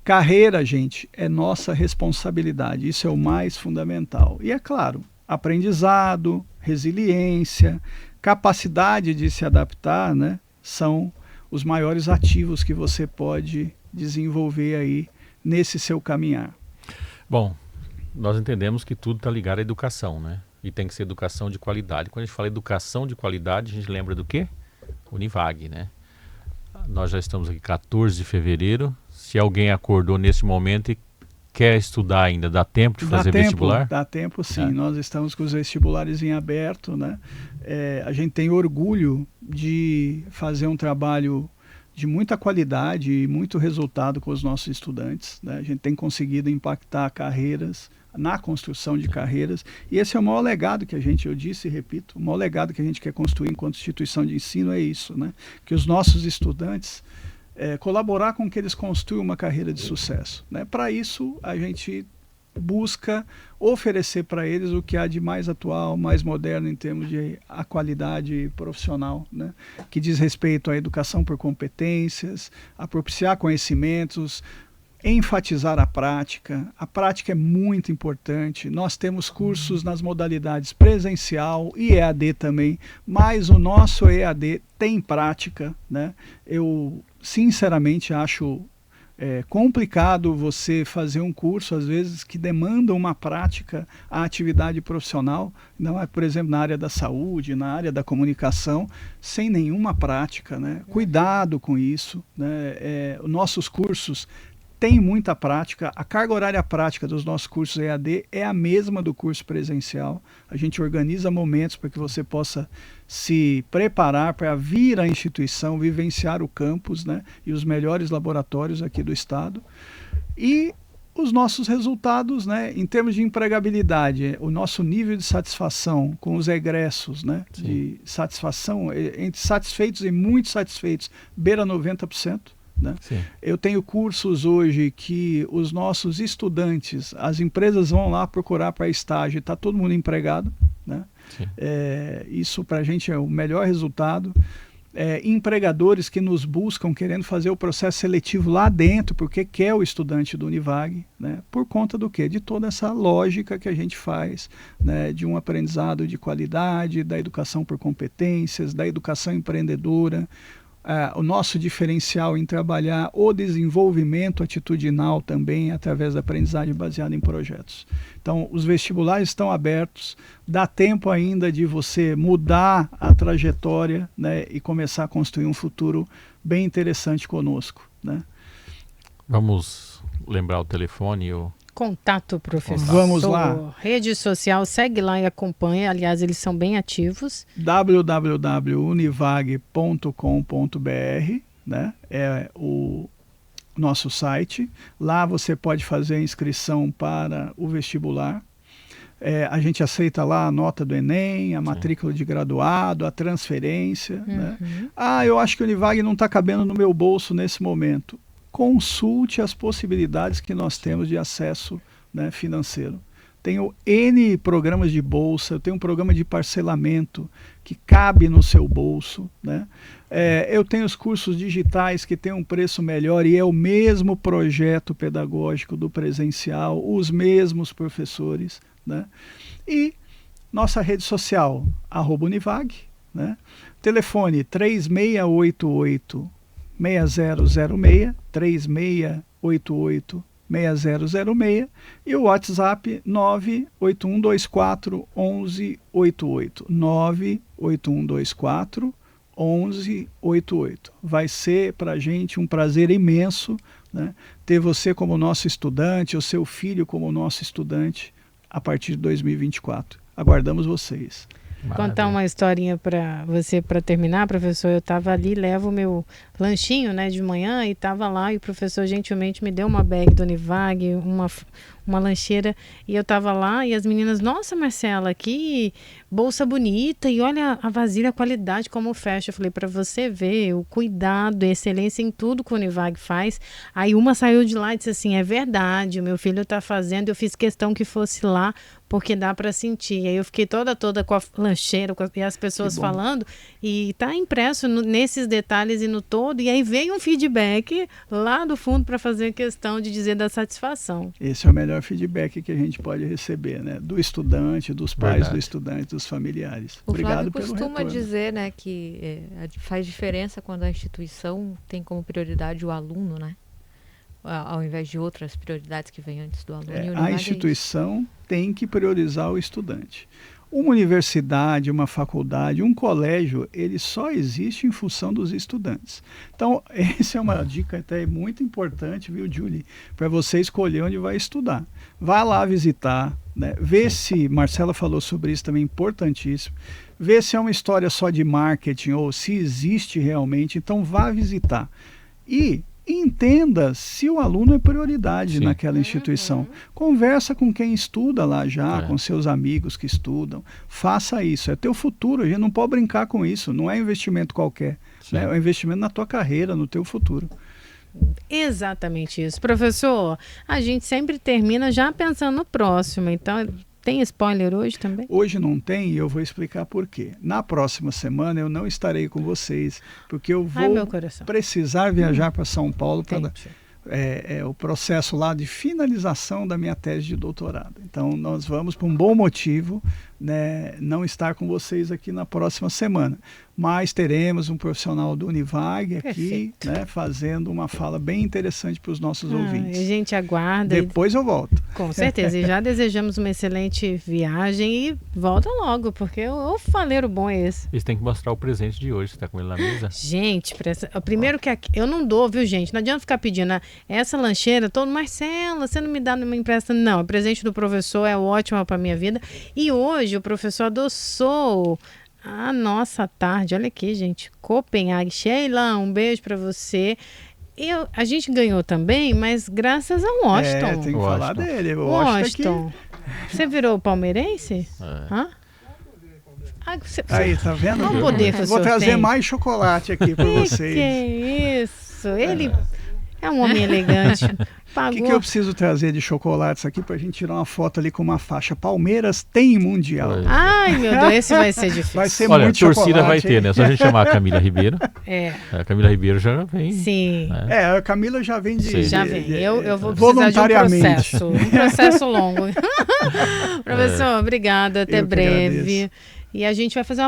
Speaker 2: Carreira, gente, é nossa responsabilidade, isso é o mais fundamental. E é claro, aprendizado, resiliência, capacidade de se adaptar, né, são os maiores ativos que você pode desenvolver aí nesse seu caminhar.
Speaker 3: Bom, nós entendemos que tudo está ligado à educação, né? E tem que ser educação de qualidade. Quando a gente fala educação de qualidade, a gente lembra do quê? Univag, né? Nós já estamos aqui 14 de fevereiro. Se alguém acordou nesse momento e quer estudar ainda, dá tempo de fazer vestibular?
Speaker 2: Dá tempo, sim. Nós estamos com os vestibulares em aberto, né? A gente tem orgulho de fazer um trabalho de muita qualidade e muito resultado com os nossos estudantes, né? A gente tem conseguido impactar carreiras, na construção de carreiras, e esse é o maior legado que eu disse e repito, o maior legado que a gente quer construir enquanto instituição de ensino é isso, né? Que os nossos estudantes colaborar com que eles construam uma carreira de sucesso, né? Para isso, a gente busca oferecer para eles o que há de mais atual, mais moderno em termos de a qualidade profissional, né? Que diz respeito à educação por competências, a propiciar conhecimentos, enfatizar a prática é muito importante. Nós temos cursos nas modalidades presencial e EAD também, mas o nosso EAD tem prática, né? Eu sinceramente acho complicado você fazer um curso, às vezes, que demanda uma prática à atividade profissional, não é, por exemplo, na área da saúde, na área da comunicação, sem nenhuma prática, né? Cuidado com isso, né? Nossos cursos tem muita prática, a carga horária prática dos nossos cursos EAD é a mesma do curso presencial. A gente organiza momentos para que você possa se preparar para vir à instituição, vivenciar o campus, né, e os melhores laboratórios aqui do estado. E os nossos resultados, né, em termos de empregabilidade, o nosso nível de satisfação com os egressos, né, de satisfação, entre satisfeitos e muito satisfeitos, beira 90%. Né? Eu tenho cursos hoje que os nossos estudantes, as empresas vão lá procurar para estágio, está todo mundo empregado, né? Isso para a gente é o melhor resultado. Empregadores que nos buscam querendo fazer o processo seletivo lá dentro, porque quer o estudante do Univag, né? Por conta do quê? De toda essa lógica que a gente faz, né? De um aprendizado de qualidade, da educação por competências, da educação empreendedora. O nosso diferencial em trabalhar o desenvolvimento atitudinal também através da aprendizagem baseada em projetos. Então, os vestibulares estão abertos, dá tempo ainda de você mudar a trajetória, né, e começar a construir um futuro bem interessante conosco, né?
Speaker 3: Vamos lembrar o telefone?
Speaker 1: Contato, professor.
Speaker 2: Vamos lá.
Speaker 1: Rede social, segue lá e acompanha. Aliás, eles são bem ativos.
Speaker 2: www.univag.com.br, né? É o nosso site. Lá você pode fazer a inscrição para o vestibular. A gente aceita lá a nota do Enem, a matrícula de graduado, a transferência. Né? Eu acho que o Univag não está cabendo no meu bolso nesse momento. Consulte as possibilidades que nós temos de acesso, né, financeiro. Tenho N programas de bolsa, eu tenho um programa de parcelamento que cabe no seu bolso, né? Eu tenho os cursos digitais que têm um preço melhor e é o mesmo projeto pedagógico do presencial, os mesmos professores, né? E nossa rede social, @Univag, né? Telefone 3688 6006, 3688 6006 e o WhatsApp 98124 1188, 98124 1188. Vai ser para a gente um prazer imenso, né, ter você como nosso estudante, o seu filho como nosso estudante a partir de 2024. Aguardamos vocês.
Speaker 1: Maravilha. Contar uma historinha para você para terminar, professor. Eu estava ali, levo o meu lanchinho, né, de manhã e estava lá e o professor gentilmente me deu uma bag do Univag, uma lancheira, e eu estava lá e as meninas, nossa, Marcela, que bolsa bonita e olha a vasilha, a qualidade, como fecha. Eu falei, para você ver o cuidado, a excelência em tudo que o Univag faz. Aí uma saiu de lá e disse assim, é verdade, o meu filho está fazendo, eu fiz questão que fosse lá, porque dá para sentir. E aí eu fiquei toda com a lancheira e as pessoas falando, e está impresso nesses detalhes e no todo, e aí veio um feedback lá do fundo para fazer questão de dizer da satisfação.
Speaker 2: Esse é o melhor feedback que a gente pode receber, né? Do estudante, dos pais do estudante, dos familiares.
Speaker 4: Obrigado pelo retorno. O Flávio costuma dizer, né, que faz diferença quando a instituição tem como prioridade o aluno, né? Ao invés de outras prioridades que vêm antes do aluno.
Speaker 2: A instituição tem que priorizar o estudante. Uma universidade, uma faculdade, um colégio, ele só existe em função dos estudantes. Então, essa é uma dica até muito importante, viu, Julie? Para você escolher onde vai estudar. Vá lá visitar, né? Vê se, Marcela falou sobre isso também, importantíssimo. Vê se é uma história só de marketing ou se existe realmente. Então, vá visitar. E entenda se o aluno é prioridade naquela instituição. Conversa com quem estuda lá já, com seus amigos que estudam. Faça isso, é teu futuro, a gente não pode brincar com isso, não é investimento qualquer, né? É um investimento na tua carreira, no teu futuro.
Speaker 1: Exatamente isso. Professor, a gente sempre termina já pensando no próximo, então tem spoiler hoje também?
Speaker 2: Hoje não tem e eu vou explicar por quê. Na próxima semana eu não estarei com vocês, porque eu vou precisar viajar para São Paulo para o processo lá de finalização da minha tese de doutorado. Então nós vamos, por um bom motivo, né, não estar com vocês aqui na próxima semana. Mas teremos um profissional do Univag aqui, né, fazendo uma fala bem interessante para os nossos ouvintes.
Speaker 1: A gente aguarda.
Speaker 2: Depois eu volto.
Speaker 1: Com certeza. E já desejamos uma excelente viagem e volta logo, porque o faleiro bom é esse.
Speaker 3: Eles têm que mostrar o presente de hoje. Você está com ele na mesa?
Speaker 1: Gente, primeiro que eu não dou, viu, gente? Não adianta ficar pedindo essa lancheira, Marcela, você não me dá, não me empresta. Não, o presente do professor é ótimo para a minha vida. E hoje o professor adoçou a nossa tarde, olha aqui, gente, Copenhague. Sheila, um beijo para você. A gente ganhou também, mas graças ao Washington.
Speaker 2: Tem que falar dele.
Speaker 1: Washington. Você virou palmeirense? Hã?
Speaker 2: Aí, tá vendo?
Speaker 1: Não poder que
Speaker 2: vou trazer mais chocolate aqui para vocês.
Speaker 1: Que isso? Ele é um homem elegante.
Speaker 2: O que eu preciso trazer de chocolates aqui para a gente tirar uma foto ali com uma faixa? Palmeiras tem Mundial.
Speaker 1: Ai, meu Deus, esse vai ser difícil.
Speaker 2: Vai ser
Speaker 3: Olha,
Speaker 2: muito
Speaker 3: torcida
Speaker 2: chocolate,
Speaker 3: vai ter, né? Só a gente chamar a Camila Ribeiro. A Camila Ribeiro já vem.
Speaker 1: Sim.
Speaker 2: A Camila já vem
Speaker 1: Já vem. Eu vou precisar de um processo longo. Professor, obrigada. Até breve. E a gente vai fazer uma